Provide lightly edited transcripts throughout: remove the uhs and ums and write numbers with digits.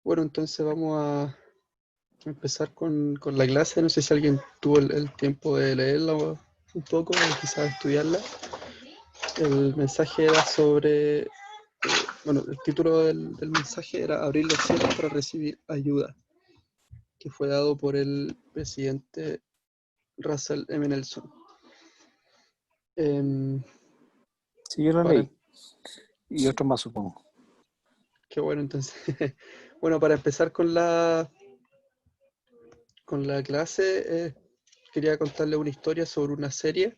Bueno, entonces vamos a empezar con la clase. No sé si alguien tuvo el tiempo de leerla un poco o quizás estudiarla. El mensaje era sobre, bueno, el título del mensaje era Abrir los cielos para recibir ayuda, que fue dado por el presidente Russell M. Nelson. Sí, yo lo Para, leí. Y otros más, supongo. qué bueno, entonces. Bueno, para empezar con la clase, quería contarle una historia sobre una serie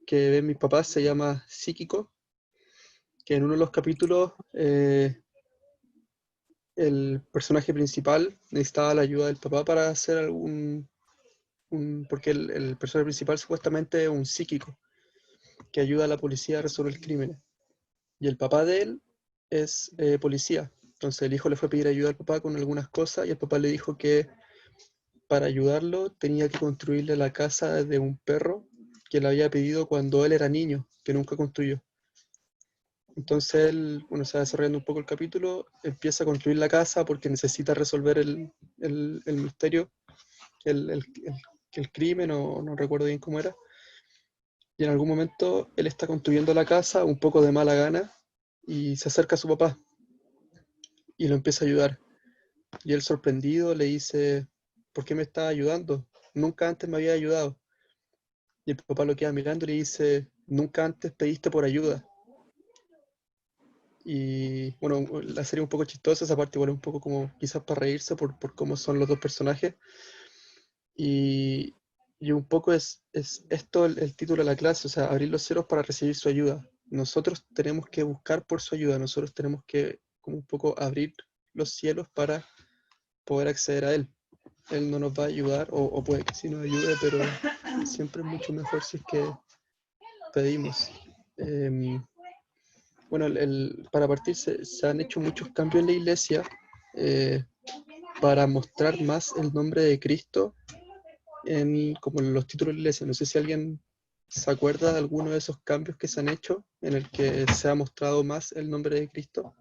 que ven mis papás, se llama Psíquico, que en uno de los capítulos el personaje principal necesitaba la ayuda del papá para hacer porque el personaje principal supuestamente es un psíquico que ayuda a la policía a resolver crímenes. Y el papá de él es policía. Entonces el hijo le fue a pedir ayuda al papá con algunas cosas y el papá le dijo que para ayudarlo tenía que construirle la casa de un perro que le había pedido cuando él era niño, que nunca construyó. Entonces él, bueno, se va desarrollando un poco el capítulo, empieza a construir la casa porque necesita resolver el misterio, el crimen, o no recuerdo bien cómo era. Y en algún momento él está construyendo la casa un poco de mala gana y se acerca a su papá y lo empieza a ayudar. Y él sorprendido le dice, ¿por qué me estás ayudando? Nunca antes me había ayudado. Y el papá lo queda mirando y le dice, nunca antes pediste por ayuda. Y bueno, la serie es un poco chistosa, esa parte igual es un poco como quizás para reírse por cómo son los dos personajes. Y, y un poco es esto el título de la clase, o sea, abrir los ceros para recibir su ayuda. Nosotros tenemos que buscar por su ayuda, nosotros tenemos que como un poco abrir los cielos para poder acceder a Él. Él no nos va a ayudar, o puede que sí nos ayude, pero siempre es mucho mejor si es que pedimos. Bueno, para partir se han hecho muchos cambios en la iglesia eh, para mostrar más el nombre de Cristo como en los títulos de la iglesia. No sé si alguien se acuerda de alguno de esos cambios que se han hecho en el que se ha mostrado más el nombre de Cristo.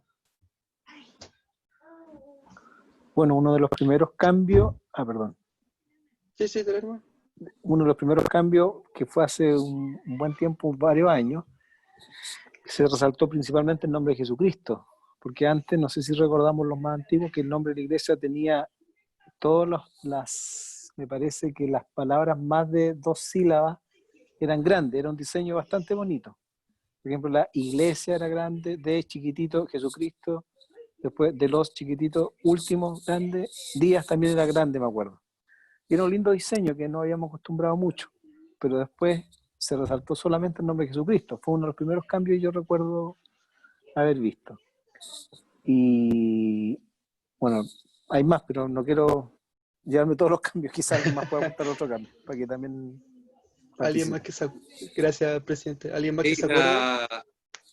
Bueno, uno de los primeros cambios, perdón, Sí, sí, hermano. uno de los primeros cambios que fue hace un buen tiempo, varios años, se resaltó principalmente el nombre de Jesucristo, porque antes, no sé si recordamos los más antiguos, que el nombre de la iglesia tenía todas me parece que las palabras más de 2 sílabas eran grandes, era un diseño bastante bonito. Por ejemplo, la iglesia era grande, de chiquitito, Jesucristo, después de los chiquititos últimos grandes, Díaz también era grande, me acuerdo. Y era un lindo diseño que no habíamos acostumbrado mucho, pero después se resaltó solamente el nombre de Jesucristo. Fue uno de los primeros cambios que yo recuerdo haber visto. Y bueno, hay más, pero no quiero llevarme todos los cambios, quizás alguien más pueda apuntar otro cambio, para que también ¿Alguien más participe. Gracias, presidente. ¿Alguien más que Sí, se acuerde?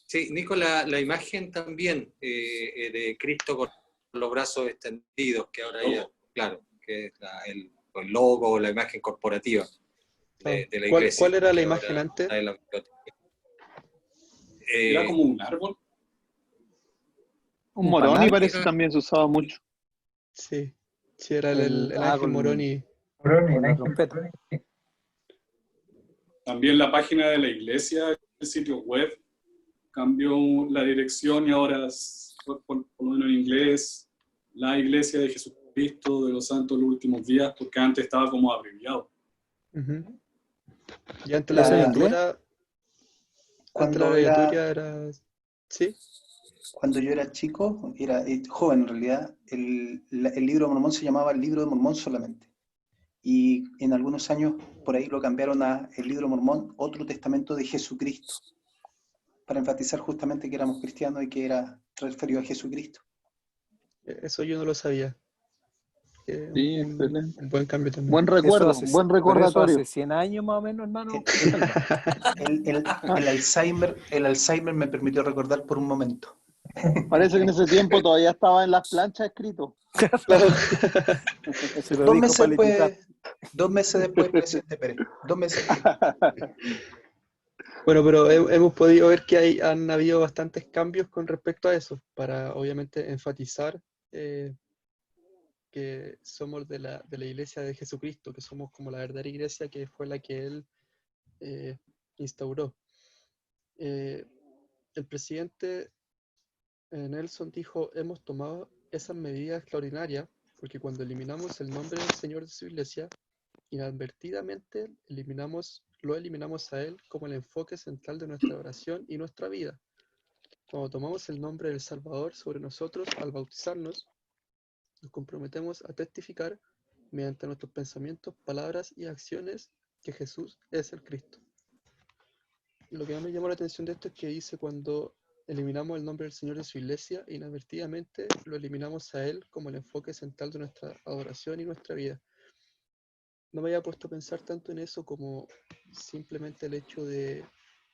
sí, Nico, la imagen también de Cristo con los brazos extendidos, que ahora ya, claro, que es el logo o la imagen corporativa de la ¿Cuál iglesia. era la Que imagen ahora antes? está en la biblioteca. Era como un árbol. Un Moroni panal. parece también se usaba mucho. Sí, sí, era el ángel Moroni. Con la trompeta. También la página de la iglesia, el sitio web, cambió la dirección y ahora es, por lo menos en inglés, la iglesia de Jesucristo de los Santos de los Últimos Días, porque antes estaba como abreviado. Uh-huh. Y antes ¿Eso en inglés? la abreviatura era... ¿Sí? Cuando yo era chico, era joven en realidad, el libro de Mormón se llamaba el libro de Mormón solamente. Y en algunos años por ahí lo cambiaron a el libro de Mormón, otro testamento de Jesucristo, para enfatizar justamente que éramos cristianos y que era referido a Jesucristo. Eso yo no lo sabía. Sí, excelente. Un buen cambio también. Buen recuerdo, buen recordatorio. Pero eso hace 100 años más o menos, hermano. El Alzheimer me permitió recordar por un momento. Parece que en ese tiempo todavía estaba en las planchas escrito. Claro. Se lo dijo para editar. 2 meses después, presidente Pérez. 2 meses después. Bueno, pero hemos podido ver que han habido bastantes cambios con respecto a eso, para obviamente enfatizar que somos de la iglesia de Jesucristo, que somos como la verdadera iglesia que fue la que él instauró. El presidente Nelson dijo, hemos tomado esas medidas extraordinarias porque cuando eliminamos el nombre del Señor de su iglesia, inadvertidamente lo eliminamos a Él como el enfoque central de nuestra oración y nuestra vida. Cuando tomamos el nombre del Salvador sobre nosotros al bautizarnos, nos comprometemos a testificar mediante nuestros pensamientos, palabras y acciones que Jesús es el Cristo. Lo que más me llamó la atención de esto es que dice cuando eliminamos el nombre del Señor de su iglesia, inadvertidamente lo eliminamos a Él como el enfoque central de nuestra adoración y nuestra vida. No me había puesto a pensar tanto en eso como simplemente el hecho de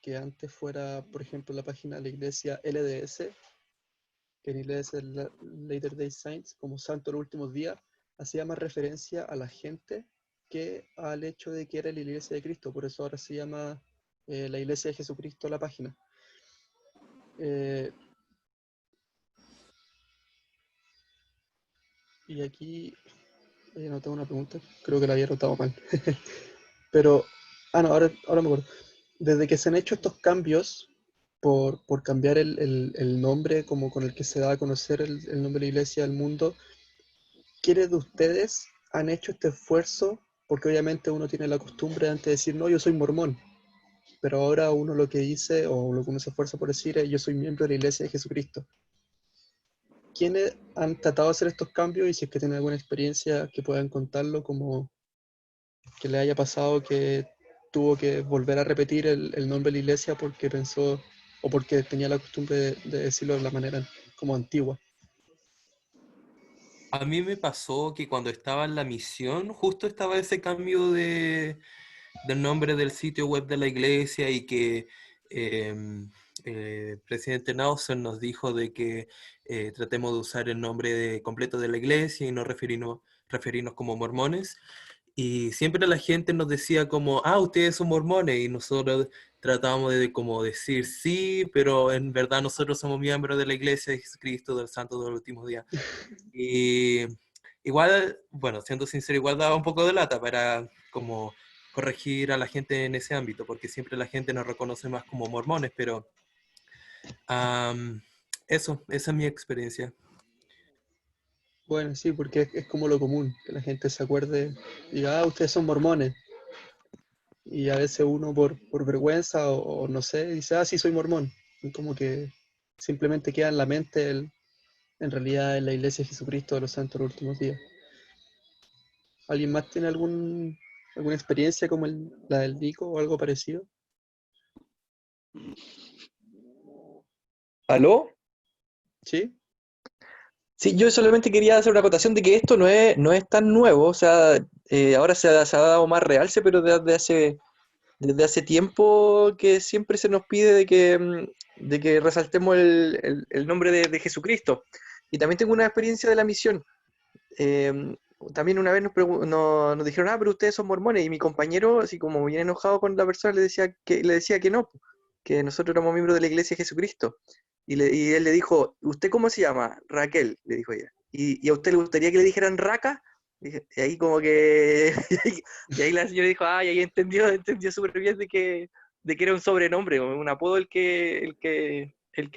que antes fuera, por ejemplo, la página de la iglesia LDS, que en inglés es Latter Day Saints, como Santo de los Últimos Días, hacía más referencia a la gente que al hecho de que era la iglesia de Cristo. Por eso ahora se llama la iglesia de Jesucristo la página. Y aquí no tengo una pregunta, creo que la había anotado mal. Pero, no, ahora me acuerdo. Desde que se han hecho estos cambios por cambiar el nombre como con el que se da a conocer el nombre de la iglesia al mundo, ¿quiénes de ustedes han hecho este esfuerzo? Porque obviamente uno tiene la costumbre de antes de decir, no, yo soy mormón, pero ahora uno lo que dice, o lo que uno se esfuerza por decir es, yo soy miembro de la iglesia de Jesucristo. ¿Quiénes han tratado de hacer estos cambios y si es que tienen alguna experiencia que puedan contarlo, como que le haya pasado que tuvo que volver a repetir el nombre de la iglesia porque pensó o porque tenía la costumbre de decirlo de la manera como antigua? A mí me pasó que cuando estaba en la misión, justo estaba ese cambio del nombre del sitio web de la iglesia y que el presidente Nelson nos dijo de que tratemos de usar el nombre completo de la iglesia y no referirnos como mormones. Y siempre la gente nos decía como, ustedes son mormones, y nosotros tratábamos de como decir sí, pero en verdad nosotros somos miembros de la Iglesia de Jesucristo del Santo de los Últimos Días. Y igual, bueno, siendo sincero, igual daba un poco de lata para como corregir a la gente en ese ámbito, porque siempre la gente nos reconoce más como mormones, pero esa es mi experiencia. Bueno, sí, porque es como lo común, que la gente se acuerde y diga, ustedes son mormones. Y a veces uno por vergüenza o no sé, dice, sí, soy mormón. Y como que simplemente queda en la mente en realidad en la iglesia de Jesucristo de los Santos de los Últimos Días. ¿Alguien más tiene alguna experiencia como la del Nico o algo parecido? ¿Aló? ¿Sí? Sí, yo solamente quería hacer una acotación de que esto no es tan nuevo, o sea, ahora se ha dado más realce, pero desde hace tiempo que siempre se nos pide de que resaltemos el nombre de Jesucristo. Y también tengo una experiencia de la misión. Eh, También una vez nos dijeron, pero ustedes son mormones, y mi compañero, así como bien enojado con la persona, le decía que no, que nosotros éramos miembros de la Iglesia de Jesucristo. Y él le dijo, ¿usted cómo se llama? Raquel, le dijo ella. ¿Y a usted le gustaría que le dijeran Raca? Y ahí como que... y ahí la señora dijo, y ahí entendió súper bien de que era un sobrenombre, un apodo el que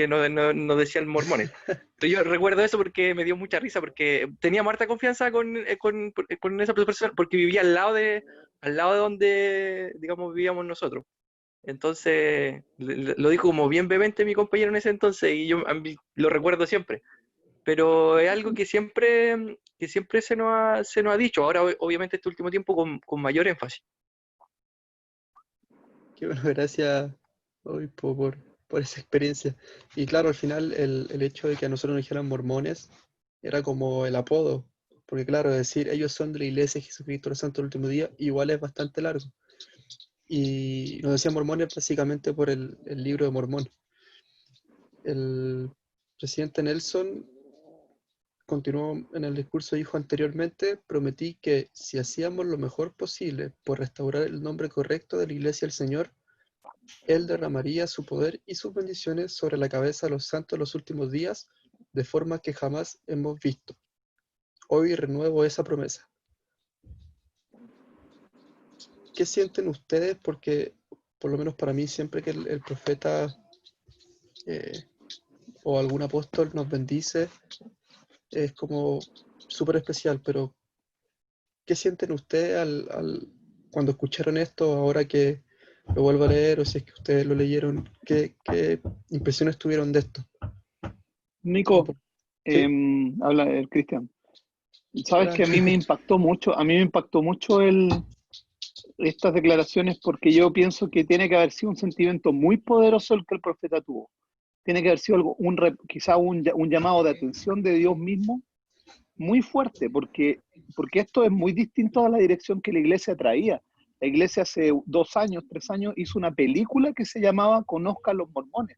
nos decían mormones. Entonces yo recuerdo eso porque me dio mucha risa, porque tenía harta confianza con esa persona, porque vivía al lado de donde, digamos, vivíamos nosotros. Entonces, lo dijo como bien vehemente mi compañero en ese entonces, y yo a mí lo recuerdo siempre. Pero es algo que siempre se nos ha dicho, ahora obviamente este último tiempo con mayor énfasis. Qué bueno, gracias Obispo, por esa experiencia. Y claro, al final el hecho de que a nosotros nos dijeran mormones era como el apodo, porque claro, decir ellos son de la iglesia de Jesucristo los Santos del Último Día igual es bastante largo. Y nos decían mormones básicamente por el libro de Mormón. El presidente Nelson continuó en el discurso, dijo anteriormente, prometí que si hacíamos lo mejor posible por restaurar el nombre correcto de la iglesia del Señor, Él derramaría su poder y sus bendiciones sobre la cabeza de los santos de los últimos días, de forma que jamás hemos visto hoy renuevo esa promesa. ¿Qué sienten ustedes? Porque, por lo menos para mí, siempre que el profeta o algún apóstol nos bendice, es como súper especial, pero ¿qué sienten ustedes cuando escucharon esto, ahora que lo vuelvo a leer, o si es que ustedes lo leyeron? ¿Qué impresiones tuvieron de esto? Nico, ¿Sí? habla el Cristian. Sabes Hola. que a mí me impactó mucho, estas declaraciones porque yo pienso que tiene que haber sido un sentimiento muy poderoso el que el profeta tuvo. Tiene que haber sido algo, quizá un llamado de atención de Dios mismo muy fuerte, porque esto es muy distinto a la dirección que la iglesia traía. La iglesia hace 2 años, 3 años hizo una película que se llamaba Conozca a los Mormones.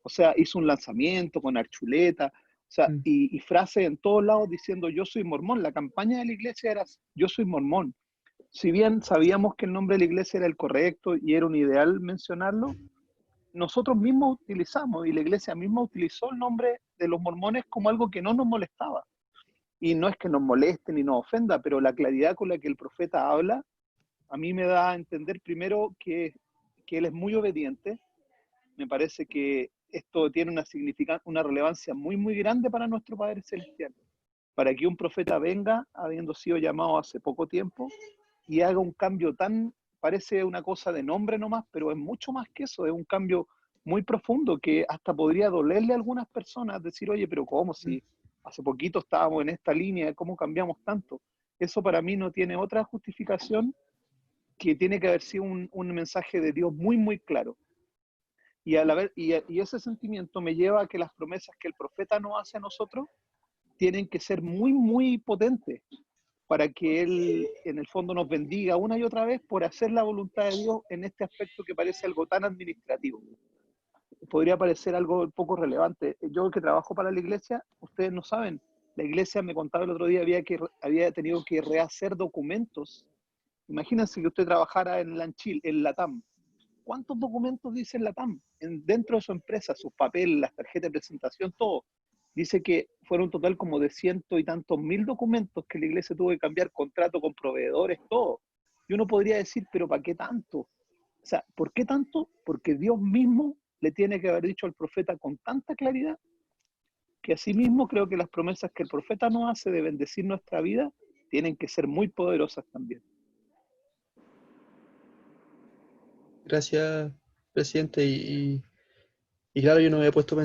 O sea, hizo un lanzamiento con Archuleta, o sea, Mm. y frases en todos lados diciendo yo soy mormón. La campaña de la iglesia era yo soy mormón. Si bien sabíamos que el nombre de la iglesia era el correcto y era un ideal mencionarlo, nosotros mismos utilizamos y la iglesia misma utilizó el nombre de los mormones como algo que no nos molestaba. Y no es que nos moleste ni nos ofenda, pero la claridad con la que el profeta habla, a mí me da a entender primero que él es muy obediente. Me parece que esto tiene una relevancia muy, muy grande para nuestro Padre Celestial. Para que un profeta venga, habiendo sido llamado hace poco tiempo, y haga un cambio parece una cosa de nombre nomás, pero es mucho más que eso, es un cambio muy profundo que hasta podría dolerle a algunas personas, decir, oye, pero ¿cómo si hace poquito estábamos en esta línea, cómo cambiamos tanto? Eso para mí no tiene otra justificación que tiene que haber sido un mensaje de Dios muy, muy claro. Y ese sentimiento me lleva a que las promesas que el profeta nos hace a nosotros tienen que ser muy, muy potentes para que Él en el fondo nos bendiga una y otra vez por hacer la voluntad de Dios en este aspecto que parece algo tan administrativo. Podría parecer algo poco relevante. Yo que trabajo para la iglesia, ustedes no saben, la iglesia me contaba el otro día había tenido que rehacer documentos. Imagínense que usted trabajara en la TAM. ¿Cuántos documentos dice la TAM? Dentro de su empresa, sus papeles, las tarjetas de presentación, todo. Dice que fueron un total como de 100 y tantos mil documentos que la iglesia tuvo que cambiar, contrato con proveedores, todo. Y uno podría decir, pero ¿para qué tanto? O sea, ¿por qué tanto? Porque Dios mismo le tiene que haber dicho al profeta con tanta claridad que asimismo creo que las promesas que el profeta nos hace de bendecir nuestra vida tienen que ser muy poderosas también. Gracias, presidente. Y claro, yo no me había puesto a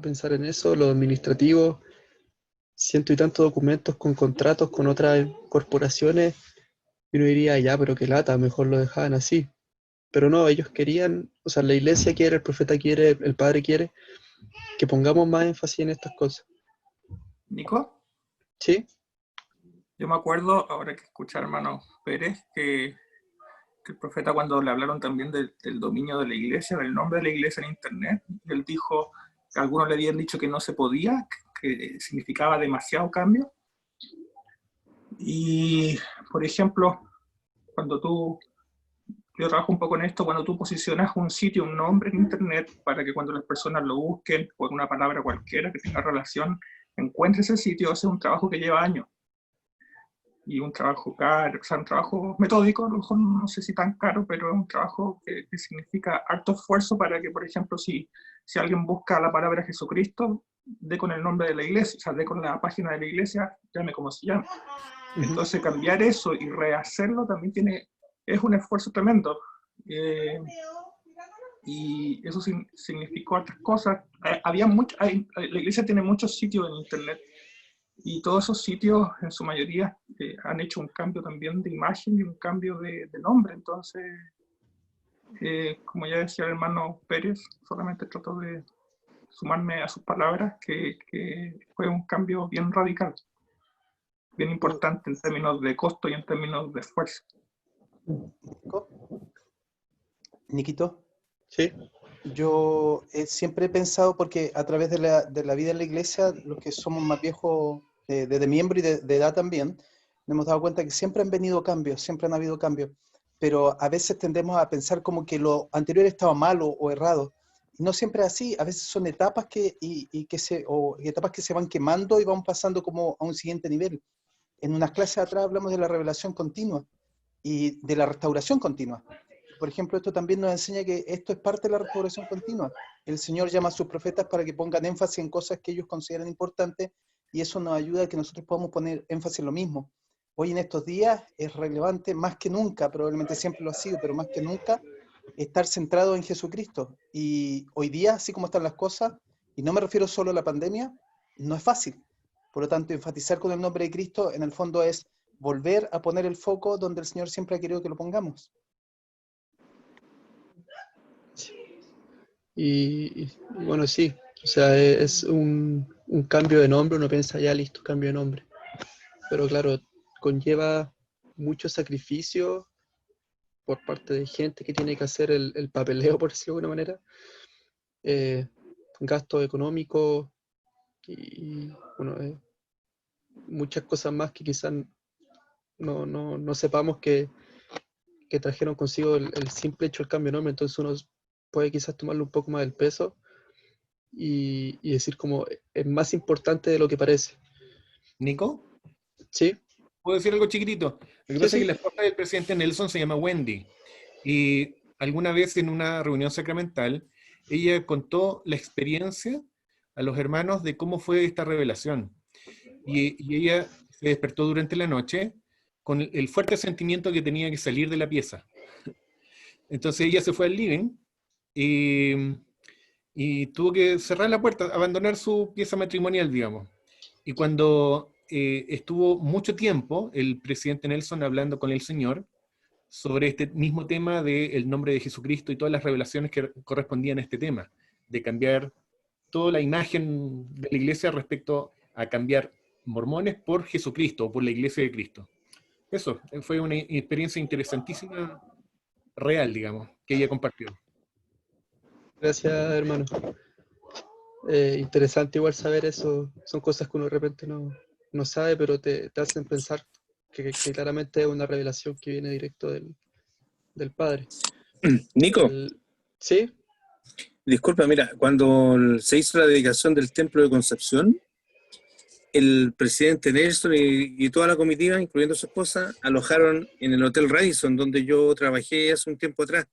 pensar en eso, lo administrativo, ciento y tantos documentos con contratos con otras corporaciones, y uno diría, ya, pero qué lata, mejor lo dejaban así. Pero no, ellos querían, o sea, la iglesia quiere, el profeta quiere, el padre quiere, que pongamos más énfasis en estas cosas. Nico, ¿Sí? yo me acuerdo, ahora que escuché a hermano Pérez, que el profeta cuando le hablaron también del dominio de la iglesia, del nombre de la iglesia en internet, él dijo que algunos le habían dicho que no se podía, que significaba demasiado cambio. Y, por ejemplo, yo trabajo un poco en esto, cuando tú posicionas un sitio, un nombre en internet, para que cuando las personas lo busquen, o una palabra cualquiera que tenga relación, encuentre ese sitio, ese es un trabajo que lleva años. Y un trabajo caro, o sea, un trabajo metódico, a lo mejor no sé si tan caro, pero es un trabajo que significa harto esfuerzo para que, por ejemplo, si alguien busca la palabra Jesucristo, dé con el nombre de la iglesia, o sea, dé con la página de la iglesia, llame como se llama. Entonces, cambiar eso y rehacerlo también es un esfuerzo tremendo. Y eso significó otras cosas. La iglesia tiene muchos sitios en internet, y todos esos sitios, en su mayoría, han hecho un cambio también de imagen y un cambio de nombre. Entonces, como ya decía el hermano Pérez, solamente trato de sumarme a sus palabras, que fue un cambio bien radical, bien importante en términos de costo y en términos de esfuerzo. Niquito. Sí. Yo siempre he pensado, porque a través de la vida en la iglesia, los que somos más viejos, de miembro y de edad también, nos hemos dado cuenta que siempre han venido cambios, siempre han habido cambios, pero a veces tendemos a pensar como que lo anterior estaba malo o errado, no siempre es así, a veces son etapas etapas que se van quemando y van pasando como a un siguiente nivel. En unas clases atrás hablamos de la revelación continua y de la restauración continua. Por ejemplo, esto también nos enseña que esto es parte de la restauración continua. El Señor llama a sus profetas para que pongan énfasis en cosas que ellos consideran importantes, y eso nos ayuda a que nosotros podamos poner énfasis en lo mismo. Hoy en estos días es relevante más que nunca, probablemente siempre lo ha sido, pero más que nunca, estar centrado en Jesucristo. Y hoy día, así como están las cosas, y no me refiero solo a la pandemia, no es fácil. Por lo tanto, enfatizar con el nombre de Cristo en el fondo es volver a poner el foco donde el Señor siempre ha querido que lo pongamos. Y bueno, sí, o sea, es un cambio de nombre, uno piensa ya, listo, cambio de nombre. Pero claro, conlleva mucho sacrificio por parte de gente que tiene que hacer el papeleo, por decirlo de alguna manera, gasto económico y bueno, muchas cosas más que quizás no sepamos que trajeron consigo el simple hecho del cambio de nombre. Entonces uno puede quizás tomarle un poco más del peso y decir como es más importante de lo que parece. ¿Nico? ¿Sí? ¿Puedo decir algo chiquitito? Lo que Sí, pasa es sí. que la esposa del presidente Nelson se llama Wendy. Y alguna vez en una reunión sacramental, ella contó la experiencia a los hermanos de cómo fue esta revelación. Y ella se despertó durante la noche con el fuerte sentimiento que tenía que salir de la pieza. Entonces ella se fue al living y tuvo que cerrar la puerta, abandonar su pieza matrimonial, digamos. Y cuando estuvo mucho tiempo el presidente Nelson hablando con el Señor sobre este mismo tema del nombre de Jesucristo y todas las revelaciones que correspondían a este tema, de cambiar toda la imagen de la iglesia respecto a cambiar mormones por Jesucristo o por la iglesia de Cristo. Eso, fue una experiencia interesantísima, real, digamos, que ella compartió. Gracias, hermano. Interesante igual saber eso. Son cosas que uno de repente no sabe, pero te hacen pensar que claramente es una revelación que viene directo del Padre. Nico, ¿Sí? disculpa, mira, cuando se hizo la dedicación del Templo de Concepción, el presidente Nelson y toda la comitiva, incluyendo su esposa, alojaron en el Hotel Radisson, donde yo trabajé hace un tiempo atrás.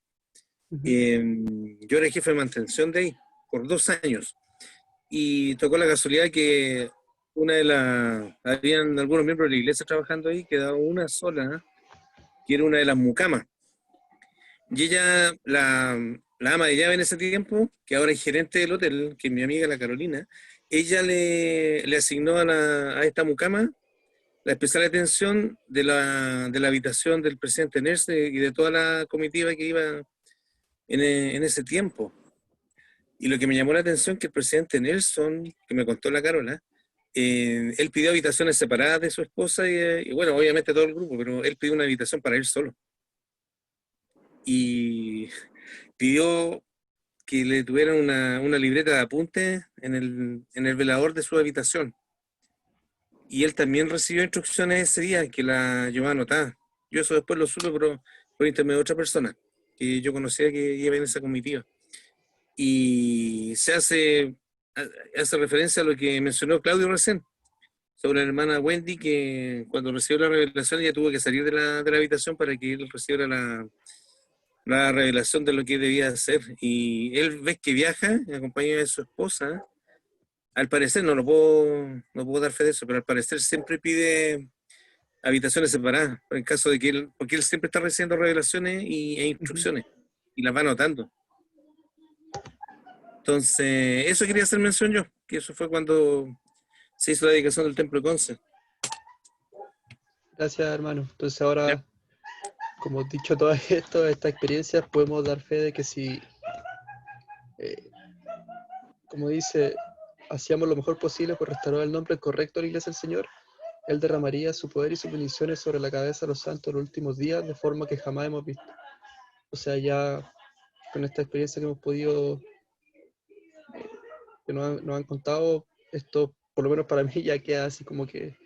Yo era jefe de mantención de ahí por 2 años. Y tocó la casualidad que habían algunos miembros de la iglesia trabajando ahí, quedaba una sola, que era una de las mucamas. Y ella, la ama de llave en ese tiempo, que ahora es gerente del hotel, que es mi amiga la Carolina, ella le asignó a esta mucama la especial atención de la habitación del presidente Nelson y de toda la comitiva que iba en ese tiempo. Y lo que me llamó la atención que el presidente Nelson, que me contó la Carola, él pidió habitaciones separadas de su esposa y bueno, obviamente todo el grupo, pero él pidió una habitación para él solo. Y pidió que le tuvieran una libreta de apuntes en el velador de su habitación. Y él también recibió instrucciones ese día que la llevaba anotada. Yo eso después lo supe por intermedio de otra persona que yo conocía que iba en esa comitiva. Y se hace referencia a lo que mencionó Claudio recién, sobre la hermana Wendy, que cuando recibió la revelación ella tuvo que salir de la habitación para que él recibiera la revelación de lo que debía hacer. Y él ves que viaja en compañía de su esposa. Al parecer, no puedo dar fe de eso, pero al parecer siempre pide habitaciones separadas, en caso de que porque él siempre está recibiendo revelaciones e instrucciones, y las va anotando. Entonces, eso quería hacer mención yo, que eso fue cuando se hizo la dedicación del Templo de Conce. Gracias, hermano. Entonces ahora, como dicho todo esto, estas experiencias, podemos dar fe de que si, como dice, hacíamos lo mejor posible por restaurar el nombre correcto a la Iglesia del Señor, Él derramaría su poder y sus bendiciones sobre la cabeza de los santos en los últimos días de forma que jamás hemos visto. O sea, ya con esta experiencia que hemos podido, que nos han contado, esto por lo menos para mí ya queda así como que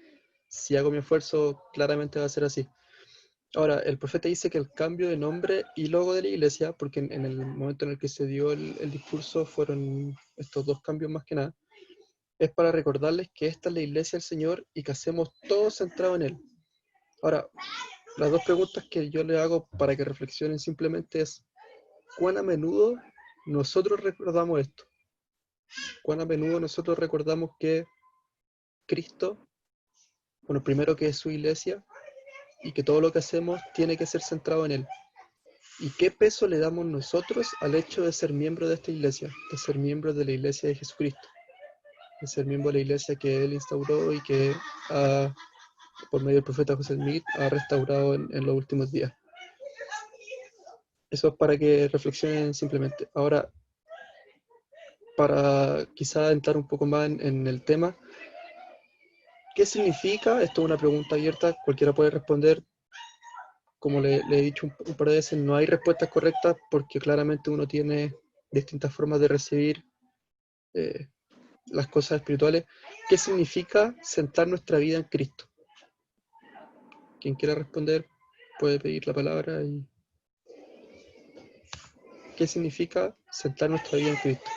si hago mi esfuerzo, claramente va a ser así. Ahora, el profeta dice que el cambio de nombre y logo de la iglesia, porque en el momento en el que se dio el discurso fueron estos dos cambios más que nada, es para recordarles que esta es la iglesia del Señor y que hacemos todo centrado en Él. Ahora, las dos preguntas que yo le hago para que reflexionen simplemente es, ¿cuán a menudo nosotros recordamos esto? ¿Cuán a menudo nosotros recordamos que Cristo, bueno, primero que es su iglesia, y que todo lo que hacemos tiene que ser centrado en Él? ¿Y qué peso le damos nosotros al hecho de ser miembro de esta iglesia, de ser miembro de la iglesia de Jesucristo, de ser miembro de la iglesia que Él instauró y que por medio del profeta José Smith ha restaurado en los últimos días? Eso es para que reflexionen simplemente. Ahora, para quizá entrar un poco más en el tema, ¿qué significa? Esto es una pregunta abierta, cualquiera puede responder. Como le he dicho un par de veces, no hay respuestas correctas porque claramente uno tiene distintas formas de recibir las cosas espirituales. ¿Qué significa centrar nuestra vida en Cristo? Quien quiera responder puede pedir la palabra. ¿Qué significa centrar nuestra vida en Cristo?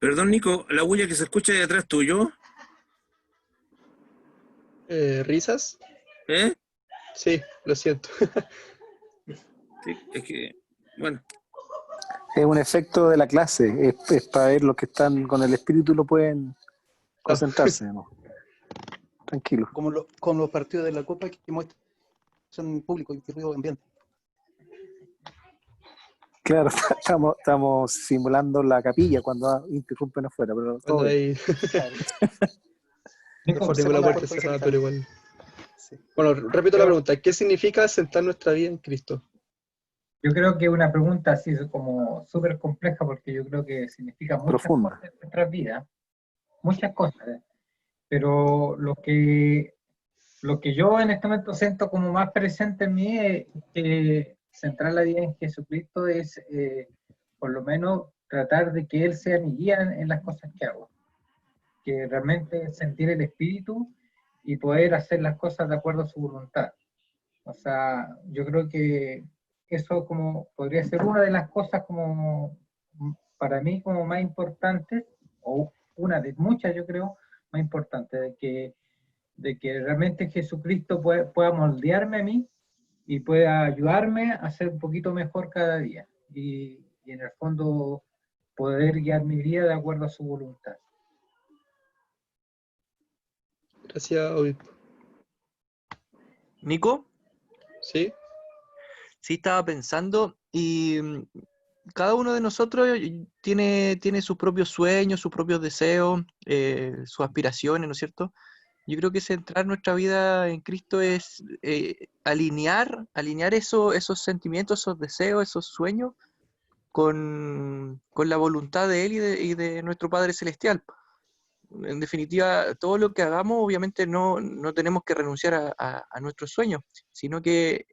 Perdón, Nico, la bulla que se escucha de atrás tuyo. ¿Risas? ¿Eh? Sí, lo siento. Sí, es que, bueno. Es un efecto de la clase, es para ver los que están con el espíritu lo pueden concentrarse, ¿no? Tranquilo. Como con los partidos de la Copa que muestran público y ruido ambiente. Claro, estamos simulando la capilla cuando interrumpen afuera, pero todo bien. Mejor tengo la puerta cerrada, pero igual. Sí. Bueno, repito la pregunta. ¿Qué significa centrar nuestra vida en Cristo? Yo creo que es una pregunta así como súper compleja porque yo creo que significa muchas cosas en nuestras vidas, muchas cosas. Pero lo que yo en este momento siento como más presente en mí es que centrar la vida en Jesucristo es por lo menos tratar de que Él sea mi guía en las cosas que hago. Que realmente sentir el Espíritu y poder hacer las cosas de acuerdo a su voluntad. O sea, yo creo que eso como podría ser una de las cosas como para mí como más importantes, o una de muchas yo creo más importantes, de que realmente Jesucristo pueda moldearme a mí y pueda ayudarme a ser un poquito mejor cada día y en el fondo poder guiar mi vida de acuerdo a su voluntad. Gracias, obispo. ¿Nico? ¿Sí? Sí, estaba pensando y cada uno de nosotros tiene sus propios sueños, sus propios deseos, sus aspiraciones, ¿no es cierto? Yo creo que centrar nuestra vida en Cristo es alinear esos sentimientos, esos deseos, esos sueños con la voluntad de Él y de nuestro Padre Celestial. En definitiva, todo lo que hagamos, obviamente no tenemos que renunciar a nuestros sueños, sino que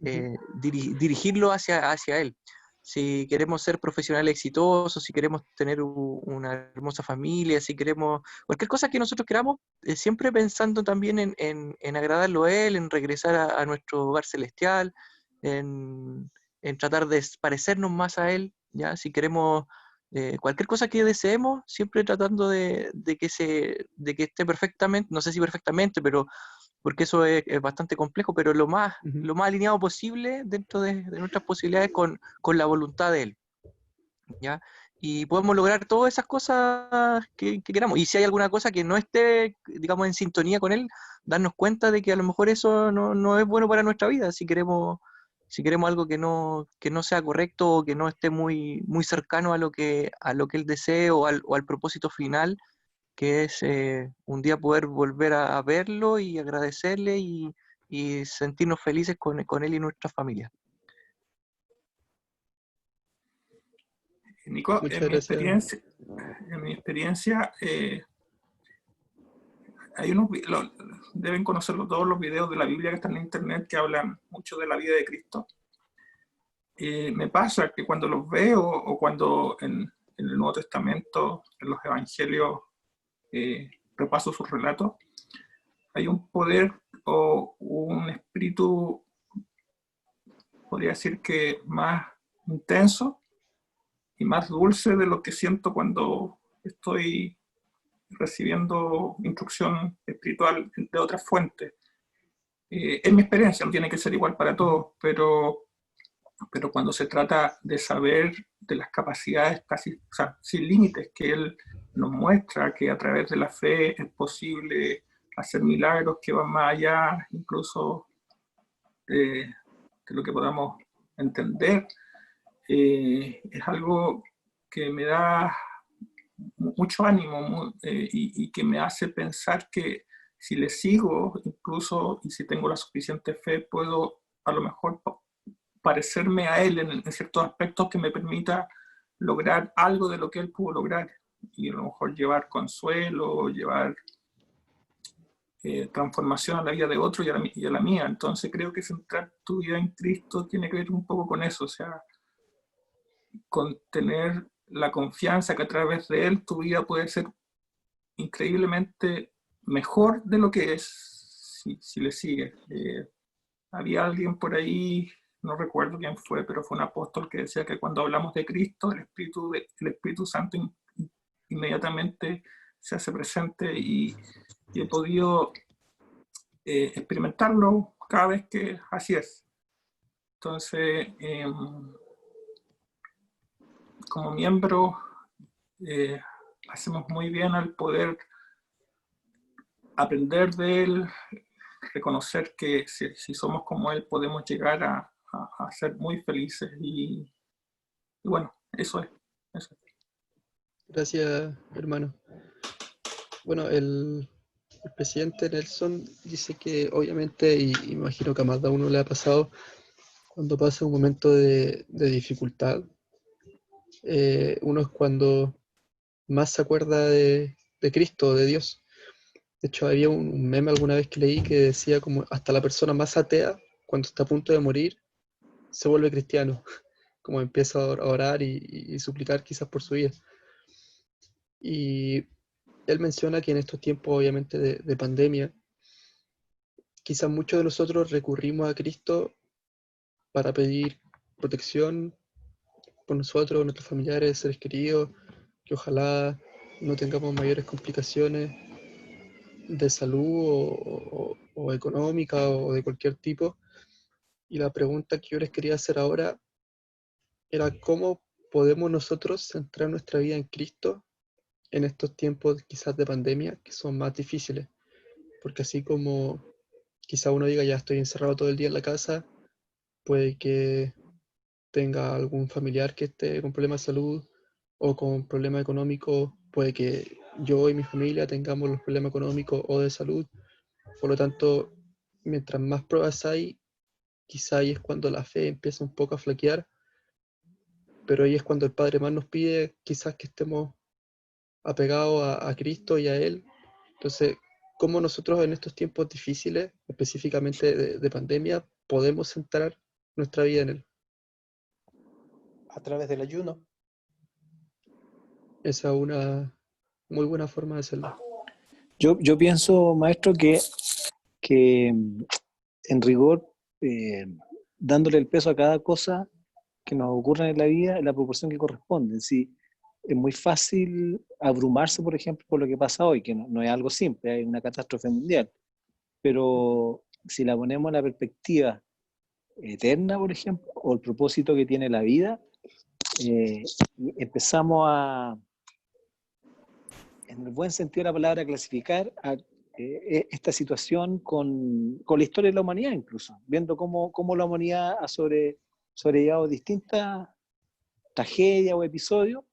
dirigirlo hacia Él. Si queremos ser profesionales exitosos, si queremos tener una hermosa familia, si queremos cualquier cosa que nosotros queramos, siempre pensando también en agradarlo a Él, en regresar a nuestro hogar celestial, en tratar de parecernos más a Él, ¿ya? Si queremos cualquier cosa que deseemos, siempre tratando de que esté perfectamente, no sé si perfectamente, pero porque eso es bastante complejo, pero lo más alineado posible dentro de nuestras posibilidades con la voluntad de Él, ¿ya? Y podemos lograr todas esas cosas que queramos. Y si hay alguna cosa que no esté, digamos, en sintonía con Él, darnos cuenta de que a lo mejor eso no es bueno para nuestra vida. Si queremos algo que no sea correcto o que no esté muy cercano a lo que Él desee o al propósito final, que es un día poder volver a verlo y agradecerle y sentirnos felices con Él y nuestra familia. Nico, en mi experiencia hay deben conocerlo todos los videos de la Biblia que están en internet que hablan mucho de la vida de Cristo. Me pasa que cuando los veo o cuando en el Nuevo Testamento, en los Evangelios, repaso sus relatos, hay un poder o un espíritu, podría decir que más intenso y más dulce de lo que siento cuando estoy recibiendo instrucción espiritual de otras fuentes. Es mi experiencia, no tiene que ser igual para todos, pero cuando se trata de saber de las capacidades casi, o sea, sin límites que Él nos muestra, que a través de la fe es posible hacer milagros que van más allá incluso de lo que podamos entender, es algo que me da mucho ánimo y que me hace pensar que si le sigo incluso y si tengo la suficiente fe, puedo a lo mejor parecerme a él en ciertos aspectos que me permita lograr algo de lo que él pudo lograr y a lo mejor llevar consuelo, llevar transformación a la vida de otro y a la mía. Entonces creo que centrar tu vida en Cristo tiene que ver un poco con eso, o sea, con tener la confianza que a través de él tu vida puede ser increíblemente mejor de lo que es si le sigues. Había alguien por ahí, no recuerdo quién fue, pero fue un apóstol que decía que cuando hablamos de Cristo, el Espíritu Santo inmediatamente se hace presente y he podido experimentarlo cada vez que así es. Entonces, como miembro, hacemos muy bien al poder aprender de él, reconocer que si somos como él podemos llegar a ser muy felices y bueno, eso es. Gracias, hermano. Bueno, el presidente Nelson dice que obviamente, y me imagino que a más de uno le ha pasado, cuando pasa un momento de dificultad, uno es cuando más se acuerda de Cristo, de Dios. De hecho, había un meme alguna vez que leí que decía como hasta la persona más atea, cuando está a punto de morir, se vuelve cristiano, como empieza a orar y suplicar quizás por su vida. Y él menciona que en estos tiempos, obviamente, de pandemia, quizás muchos de nosotros recurrimos a Cristo para pedir protección por nosotros, nuestros familiares, seres queridos, que ojalá no tengamos mayores complicaciones de salud o económica o de cualquier tipo. Y la pregunta que yo les quería hacer ahora era cómo podemos nosotros centrar nuestra vida en Cristo en estos tiempos quizás de pandemia que son más difíciles. Porque así como quizá uno diga ya estoy encerrado todo el día en la casa, puede que tenga algún familiar que esté con problemas de salud o con problemas económicos, puede que yo y mi familia tengamos los problemas económicos o de salud. Por lo tanto, mientras más pruebas hay, quizá ahí es cuando la fe empieza un poco a flaquear, pero ahí es cuando el Padre más nos pide quizás que estemos apegados a Cristo y a Él. Entonces, ¿cómo nosotros en estos tiempos difíciles, específicamente de pandemia, podemos centrar nuestra vida en Él? A través del ayuno. Esa es una muy buena forma de hacerlo. Yo pienso, maestro, que en rigor, dándole el peso a cada cosa que nos ocurre en la vida en la proporción que corresponde. Si es muy fácil abrumarse, por ejemplo, por lo que pasa hoy, que no es algo simple, hay una catástrofe mundial, pero si la ponemos en la perspectiva eterna, por ejemplo, o el propósito que tiene la vida, empezamos a, en el buen sentido de la palabra, a clasificar esta situación con la historia de la humanidad incluso, viendo cómo la humanidad ha sobrellevado distintas tragedias o episodios.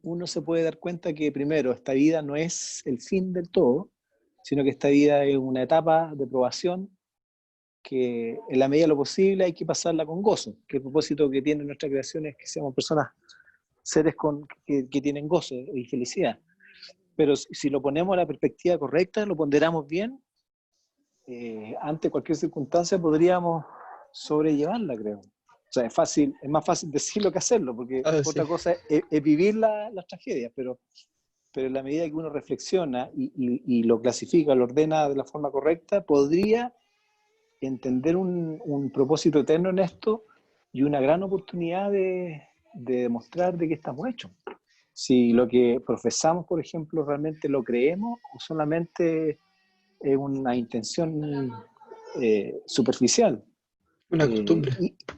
Uno se puede dar cuenta que primero, esta vida no es el fin del todo, sino que esta vida es una etapa de probación que en la medida de lo posible hay que pasarla con gozo, que el propósito que tiene nuestra creación es que seamos personas, seres que tienen gozo y felicidad. Pero si lo ponemos a la perspectiva correcta, lo ponderamos bien, ante cualquier circunstancia podríamos sobrellevarla, creo. O sea, es más fácil decirlo que hacerlo, porque otra cosa es vivir las tragedias, pero pero en la medida que uno reflexiona y lo clasifica, lo ordena de la forma correcta, podría entender un propósito eterno en esto y una gran oportunidad de demostrar de qué estamos hechos. Si lo que profesamos, por ejemplo, realmente lo creemos o solamente es una intención superficial. Una costumbre.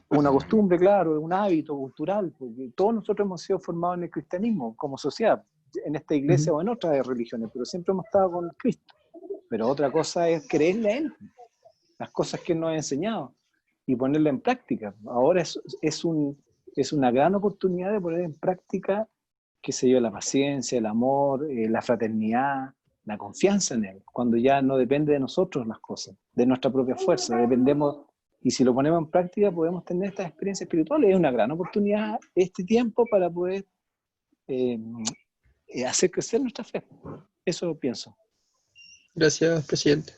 Una costumbre, claro, un hábito cultural, porque todos nosotros hemos sido formados en el cristianismo como sociedad, en esta iglesia o en otras religiones, pero siempre hemos estado con Cristo. Pero otra cosa es creerle a Él, las cosas que Él nos ha enseñado, y ponerla en práctica. Ahora es una gran oportunidad de poner en práctica, qué sé yo, la paciencia, el amor, la fraternidad, la confianza en Él, cuando ya no depende de nosotros las cosas, de nuestra propia fuerza, dependemos. Y si lo ponemos en práctica, podemos tener estas experiencias espirituales. Es una gran oportunidad este tiempo para poder hacer crecer nuestra fe. Eso pienso. Gracias, presidente.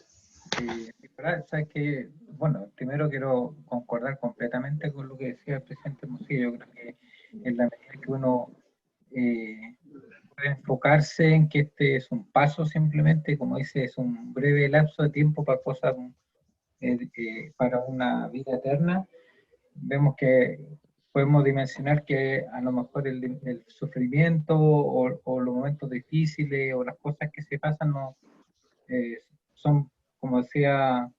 Sabes que, bueno, primero quiero concordar completamente con lo que decía el presidente Musillo. Yo creo que en la medida que uno puede enfocarse en que este es un paso simplemente, como dice, es un breve lapso de tiempo para cosas, para una vida eterna, vemos que podemos dimensionar que a lo mejor el sufrimiento o los momentos difíciles o las cosas que se pasan no son, como decía,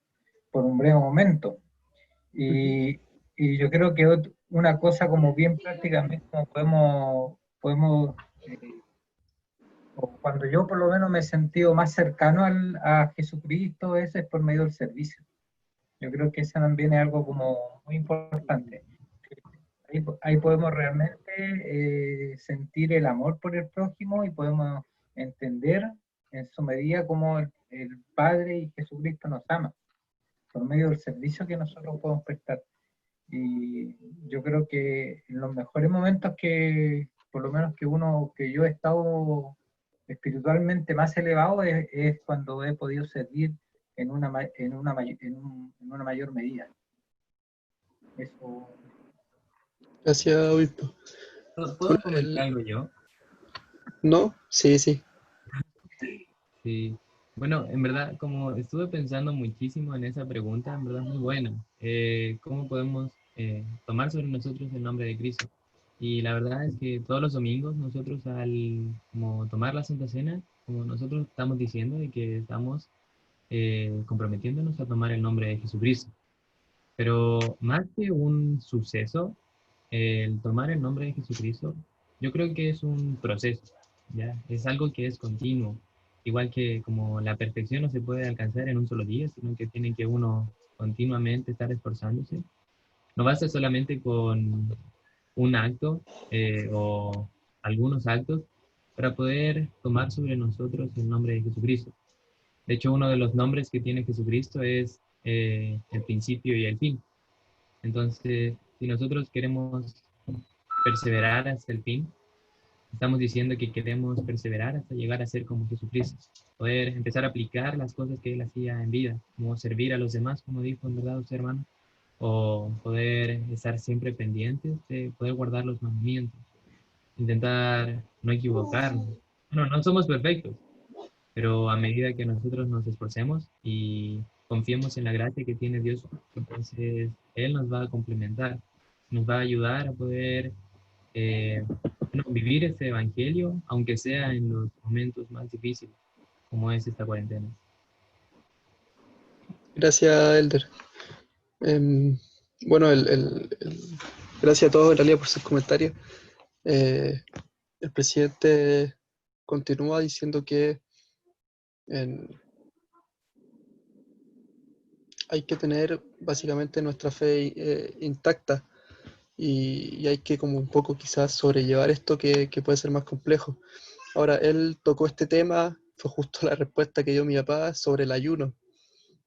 por un breve momento. Y yo creo que una cosa como bien prácticamente como podemos o cuando yo por lo menos me he sentido más cercano a Jesucristo, ese es por medio del servicio. Yo creo que eso también es algo como muy importante. Ahí podemos realmente sentir el amor por el prójimo y podemos entender en su medida cómo el Padre y Jesucristo nos ama, por medio del servicio que nosotros podemos prestar. Y yo creo que en los mejores momentos que, por lo menos que yo he estado espiritualmente más elevado, es cuando he podido servir en una mayor medida. Eso. Gracias, obispo. ¿Puedo comentar algo yo? ¿No? Sí. Sí. Bueno, en verdad, como estuve pensando muchísimo en esa pregunta, en verdad es muy buena. ¿Cómo podemos tomar sobre nosotros el nombre de Cristo? Y la verdad es que todos los domingos nosotros como tomar la Santa Cena, como nosotros estamos diciendo de que estamos comprometiéndonos a tomar el nombre de Jesucristo. Pero más que un suceso, el tomar el nombre de Jesucristo, yo creo que es un proceso, ¿ya? Es algo que es continuo. Igual que como la perfección no se puede alcanzar en un solo día, sino que tiene que uno continuamente estar esforzándose. No basta solamente con un acto o algunos actos para poder tomar sobre nosotros el nombre de Jesucristo. De hecho, uno de los nombres que tiene Jesucristo es el principio y el fin. Entonces, si nosotros queremos perseverar hasta el fin, estamos diciendo que queremos perseverar hasta llegar a ser como Jesucristo, poder empezar a aplicar las cosas que Él hacía en vida, como servir a los demás, como dijo en verdad usted, hermano, o poder estar siempre pendientes de poder guardar los mandamientos, intentar no equivocarnos. Bueno, no somos perfectos, pero a medida que nosotros nos esforcemos y confiemos en la gracia que tiene Dios, entonces Él nos va a complementar, nos va a ayudar a poder vivir este evangelio, aunque sea en los momentos más difíciles, como es esta cuarentena. Gracias, Elder. Bueno, gracias a todos en realidad por sus comentarios. El presidente continúa diciendo que hay que tener básicamente nuestra fe intacta y hay que como un poco quizás sobrellevar esto que puede ser más complejo. Ahora, él tocó este tema, fue justo la respuesta que dio mi papá sobre el ayuno,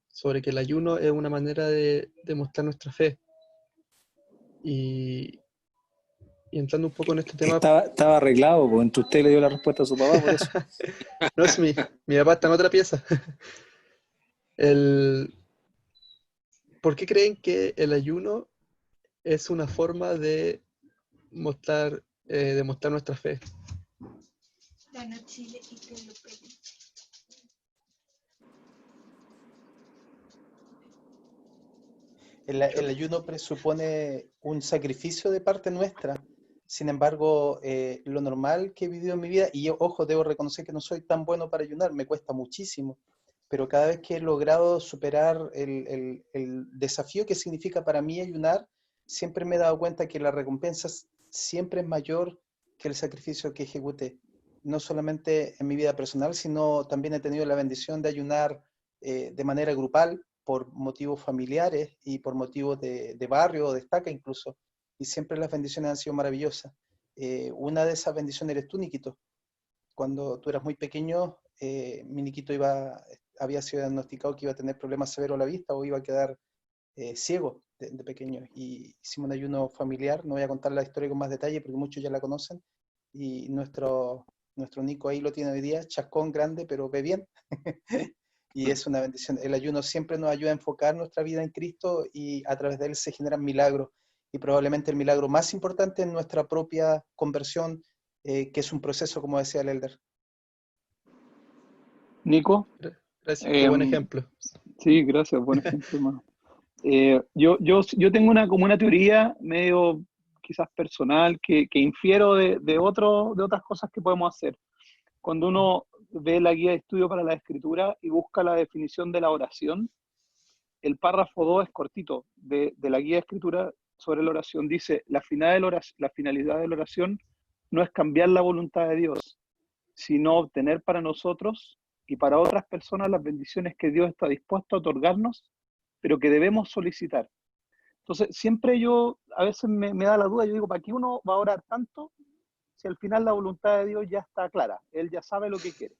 sobre que el ayuno es una manera de mostrar nuestra fe. Y entrando un poco en este tema... Estaba arreglado, pues entre usted le dio la respuesta a su papá, por eso. No, es mi papá está en otra pieza. ¿Por qué creen que el ayuno es una forma de mostrar nuestra fe? Gana Chile y que lo peguen. El ayuno presupone un sacrificio de parte nuestra. Sin embargo, lo normal que he vivido en mi vida, y yo, ojo, debo reconocer que no soy tan bueno para ayunar, me cuesta muchísimo, pero cada vez que he logrado superar el desafío que significa para mí ayunar, siempre me he dado cuenta que la recompensa siempre es mayor que el sacrificio que ejecuté. No solamente en mi vida personal, sino también he tenido la bendición de ayunar de manera grupal, por motivos familiares y por motivos de barrio o de estaca incluso, y siempre las bendiciones han sido maravillosas. Una de esas bendiciones eres tú, Niquito. Cuando tú eras muy pequeño, mi Niquito había sido diagnosticado que iba a tener problemas severos a la vista o iba a quedar ciego de pequeño, y hicimos un ayuno familiar. No voy a contar la historia con más detalle porque muchos ya la conocen, y nuestro Nico ahí lo tiene hoy día, chascón grande, pero ve bien. Y es una bendición. El ayuno siempre nos ayuda a enfocar nuestra vida en Cristo, y a través de él se generan milagros. Y probablemente el milagro más importante es nuestra propia conversión, que es un proceso, como decía el Elder. Nico. Gracias, qué buen ejemplo. Sí, gracias, buen ejemplo, hermano. Yo tengo como una teoría medio quizás personal que infiero de otras cosas que podemos hacer. Cuando uno ve la guía de estudio para la escritura y busca la definición de la oración, el párrafo 2 es cortito de la guía de escritura sobre la oración. Dice, la finalidad de la oración no es cambiar la voluntad de Dios, sino obtener para nosotros y para otras personas las bendiciones que Dios está dispuesto a otorgarnos, pero que debemos solicitar. Entonces, siempre a veces me da la duda, yo digo, ¿para qué uno va a orar tanto si al final la voluntad de Dios ya está clara? Él ya sabe lo que quiere.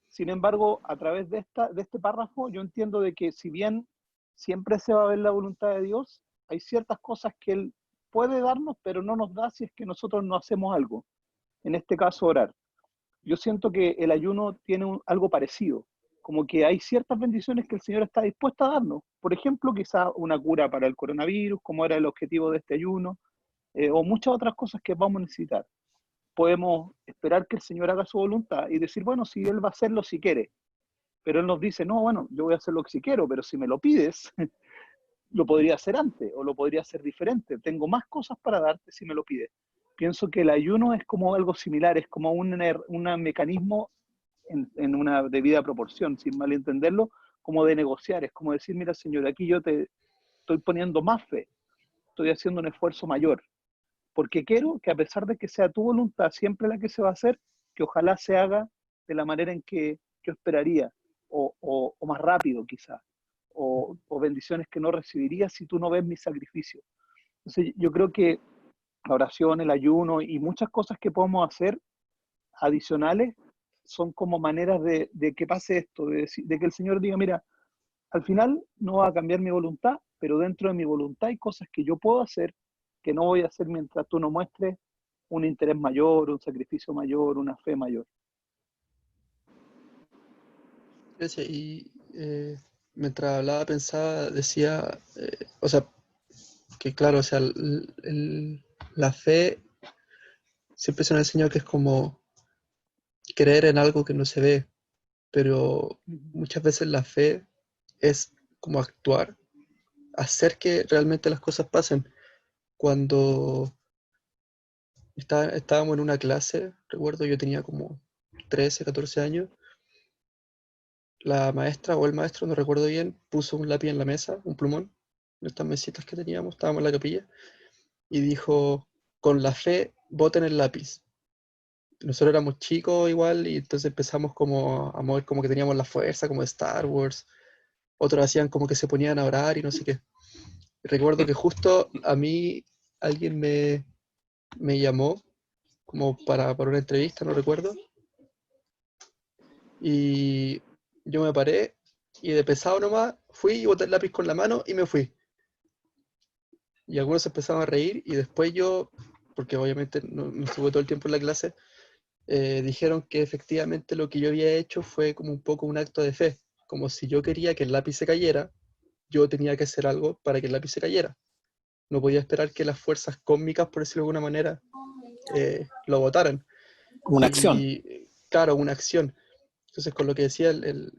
Sin embargo, a través de este párrafo, yo entiendo de que si bien siempre se va a ver la voluntad de Dios, hay ciertas cosas que Él puede darnos, pero no nos da si es que nosotros no hacemos algo. En este caso, orar. Yo siento que el ayuno tiene algo parecido, como que hay ciertas bendiciones que el Señor está dispuesto a darnos. Por ejemplo, quizá una cura para el coronavirus, como era el objetivo de este ayuno, o muchas otras cosas que vamos a necesitar. Podemos esperar que el Señor haga su voluntad y decir, bueno, si Él va a hacerlo si quiere. Pero Él nos dice, no, bueno, yo voy a hacer lo que si quiero, pero si me lo pides, lo podría hacer antes o lo podría hacer diferente. Tengo más cosas para darte si me lo pides. Pienso que el ayuno es como algo similar, es como un mecanismo en una debida proporción, sin malentenderlo, como de negociar. Es como decir, mira, Señor, aquí yo te estoy poniendo más fe, estoy haciendo un esfuerzo mayor, porque quiero que a pesar de que sea tu voluntad siempre la que se va a hacer, que ojalá se haga de la manera en que yo esperaría, o más rápido quizás, o bendiciones que no recibiría si tú no ves mi sacrificio. Entonces yo creo que la oración, el ayuno y muchas cosas que podemos hacer adicionales son como maneras de que pase esto, de que el Señor diga, mira, al final no va a cambiar mi voluntad, pero dentro de mi voluntad hay cosas que yo puedo hacer que no voy a hacer mientras tú no muestres un interés mayor, un sacrificio mayor, una fe mayor. Gracias. Y mientras hablaba, pensaba, decía, o sea, que claro, o sea, la fe siempre se nos ha enseñado que es como creer en algo que no se ve, pero muchas veces la fe es como actuar, hacer que realmente las cosas pasen. Cuando estábamos en una clase, recuerdo, yo tenía como 13, 14 años, la maestra o el maestro, no recuerdo bien, puso un lápiz en la mesa, un plumón, en estas mesitas que teníamos, estábamos en la capilla, y dijo, con la fe, boten el lápiz. Nosotros éramos chicos igual, y entonces empezamos como a mover como que teníamos la fuerza, como de Star Wars. Otros hacían como que se ponían a orar y no sé qué. Y recuerdo que justo a mí alguien me llamó como para una entrevista, no recuerdo. Y yo me paré y de pesado nomás fui y boté el lápiz con la mano y me fui. Y algunos empezaron a reír y después yo, porque obviamente no estuve todo el tiempo en la clase, dijeron que efectivamente lo que yo había hecho fue como un poco un acto de fe, como si yo quería que el lápiz se cayera, yo tenía que hacer algo para que el lápiz se cayera. No podía esperar que las fuerzas cósmicas, por decirlo de alguna manera, lo botaran. Una acción. claro, una acción. Entonces, con lo que decía el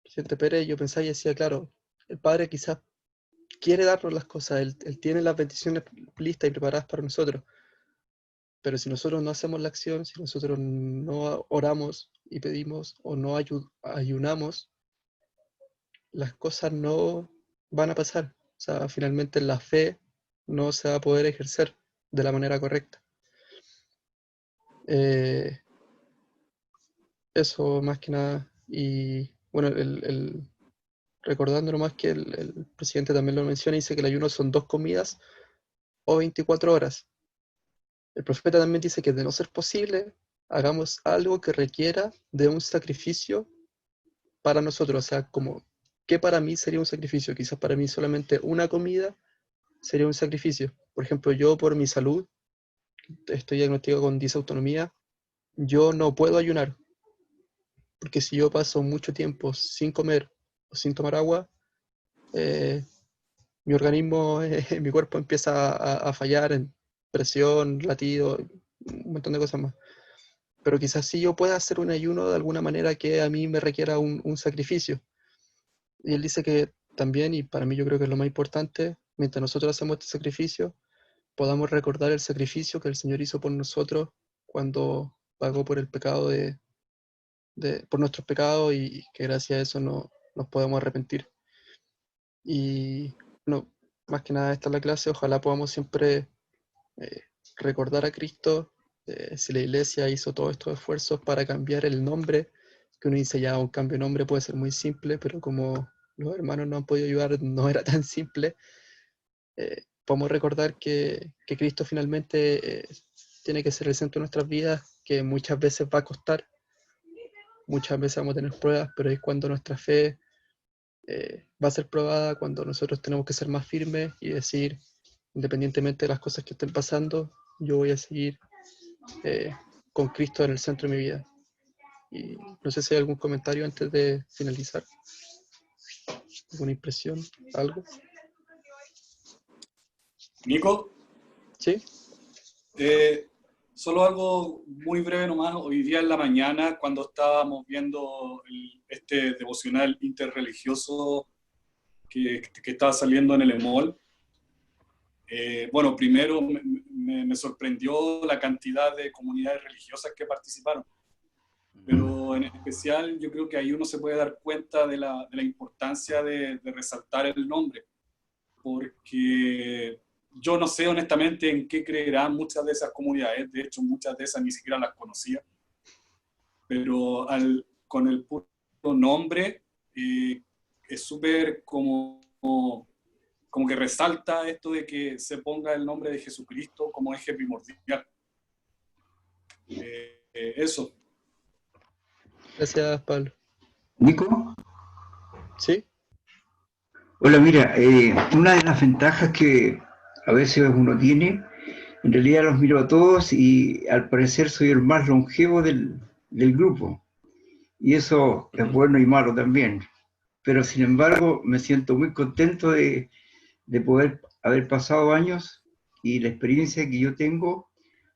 presidente Pérez, yo pensaba y decía, claro, el Padre quizás quiere darnos las cosas, él tiene las bendiciones listas y preparadas para nosotros, pero si nosotros no hacemos la acción, si nosotros no oramos y pedimos o no ayunamos, las cosas no van a pasar. O sea, finalmente la fe no se va a poder ejercer de la manera correcta. Eso más que nada. Y bueno, recordando nomás que el presidente también lo menciona, dice que el ayuno son 2 comidas o 24 horas. El profeta también dice que de no ser posible, hagamos algo que requiera de un sacrificio para nosotros. O sea, como, ¿qué para mí sería un sacrificio? Quizás para mí solamente una comida sería un sacrificio. Por ejemplo, yo por mi salud, estoy diagnosticado con disautonomía, yo no puedo ayunar, porque si yo paso mucho tiempo sin comer o sin tomar agua, mi organismo, mi cuerpo empieza a fallar en presión, latido, un montón de cosas más. Pero quizás sí yo pueda hacer un ayuno de alguna manera que a mí me requiera un sacrificio. Y él dice que también, y para mí yo creo que es lo más importante, mientras nosotros hacemos este sacrificio, podamos recordar el sacrificio que el Señor hizo por nosotros cuando pagó por el pecado por nuestros pecados, y que gracias a eso nos podemos arrepentir. Y no, más que nada esta es la clase, ojalá podamos siempre recordar a Cristo. Si la iglesia hizo todos estos esfuerzos para cambiar el nombre, que uno dice ya un cambio de nombre puede ser muy simple, pero como los hermanos no han podido ayudar, no era tan simple. Podemos recordar que Cristo finalmente tiene que ser el centro de nuestras vidas, que muchas veces va a costar, muchas veces vamos a tener pruebas, pero es cuando nuestra fe va a ser probada, cuando nosotros tenemos que ser más firmes y decir, independientemente de las cosas que estén pasando, yo voy a seguir con Cristo en el centro de mi vida. Y no sé si hay algún comentario antes de finalizar, alguna impresión, algo. Nico. Sí. Solo algo muy breve nomás. Hoy día en la mañana, cuando estábamos viendo este devocional interreligioso que estaba saliendo en el EMOL, bueno, primero me sorprendió la cantidad de comunidades religiosas que participaron, pero en especial yo creo que ahí uno se puede dar cuenta de la importancia de resaltar el nombre, porque yo no sé honestamente en qué creerán muchas de esas comunidades, de hecho muchas de esas ni siquiera las conocía, pero con el puro nombre es súper como que resalta esto de que se ponga el nombre de Jesucristo como eje primordial. Eso. Gracias, Pablo. Nico. ¿Sí? Hola, mira, una de las ventajas que a veces uno tiene, en realidad los miro a todos y al parecer soy el más longevo del grupo. Y eso es bueno y malo también. Pero sin embargo me siento muy contento de poder haber pasado años, y la experiencia que yo tengo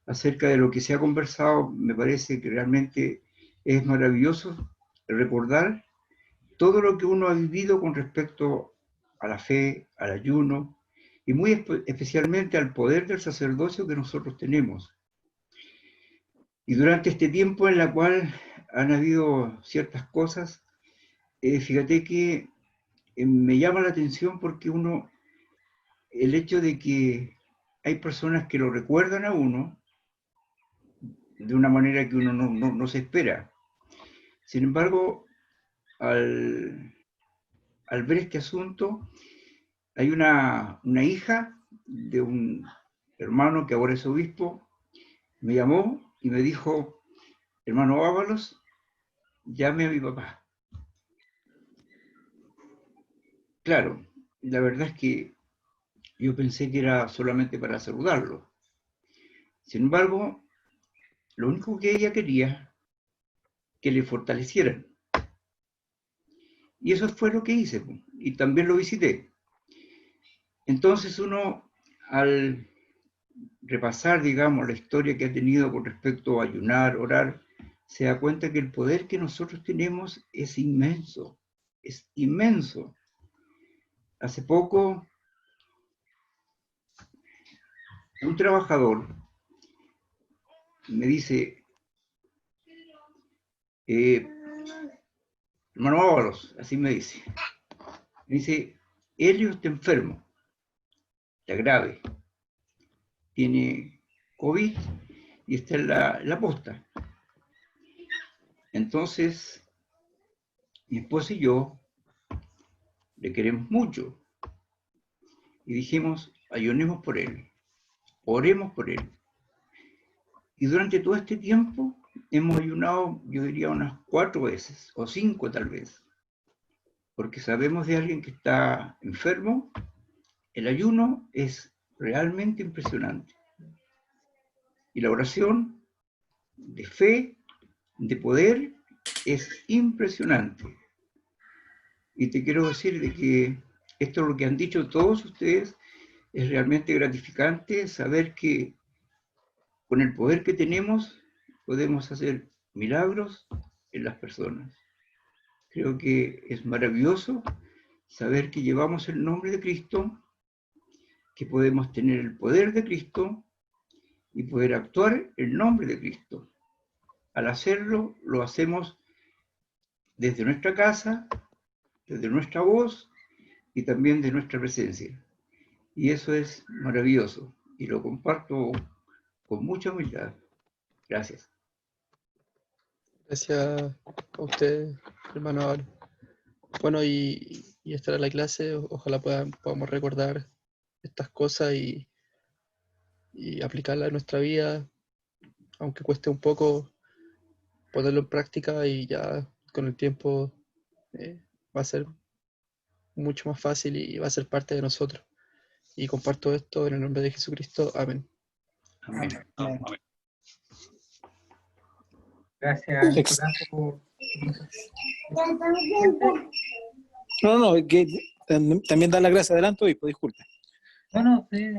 acerca de lo que se ha conversado me parece que realmente es maravilloso recordar todo lo que uno ha vivido con respecto a la fe, al ayuno, y muy especialmente al poder del sacerdocio que nosotros tenemos. Y durante este tiempo en la cual han habido ciertas cosas, fíjate que me llama la atención porque el hecho de que hay personas que lo recuerdan a uno de una manera que uno no se espera. Sin embargo, al ver este asunto, hay una hija de un hermano que ahora es obispo, me llamó y me dijo: hermano Ábalos, llame a mi papá. Claro, la verdad es que yo pensé que era solamente para saludarlo. Sin embargo, lo único que ella quería, que le fortalecieran. Y eso fue lo que hice, y también lo visité. Entonces uno, al repasar, digamos, la historia que ha tenido con respecto a ayunar, orar, se da cuenta que el poder que nosotros tenemos es inmenso, es inmenso. Hace poco, un trabajador me dice, hermano Ábalos, así me dice, Helio está enfermo, está grave, tiene COVID y está en la posta. Entonces, mi esposa y yo le queremos mucho y dijimos, ayunemos por él, oremos por él. Y durante todo este tiempo hemos ayunado, yo diría, unas 4 veces, o 5 tal vez, porque sabemos de alguien que está enfermo. El ayuno es realmente impresionante. Y la oración de fe, de poder, es impresionante. Y te quiero decir de que esto es lo que han dicho todos ustedes, es realmente gratificante saber que con el poder que tenemos podemos hacer milagros en las personas. Creo que es maravilloso saber que llevamos el nombre de Cristo, que podemos tener el poder de Cristo y poder actuar en nombre de Cristo. Al hacerlo, lo hacemos desde nuestra casa, desde nuestra voz y también de nuestra presencia. Y eso es maravilloso y lo comparto con mucha humildad. Gracias. Gracias a usted, hermano Álvaro. Bueno, y esta era la clase. Ojalá podamos recordar estas cosas y aplicarlas en nuestra vida, aunque cueste un poco ponerlo en práctica, y ya con el tiempo va a ser mucho más fácil y va a ser parte de nosotros. Y comparto esto en el nombre de Jesucristo. Amén. Amén. Amén. Gracias, Nicolás, por... No, que también da la gracia adelante, obispo, disculpe. Bueno, sí.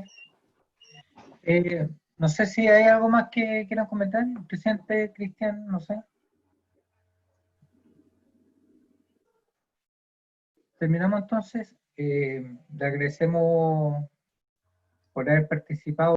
No sé si hay algo más que quieran comentar, presidente Cristian, no sé. Terminamos entonces. Le agradecemos por haber participado.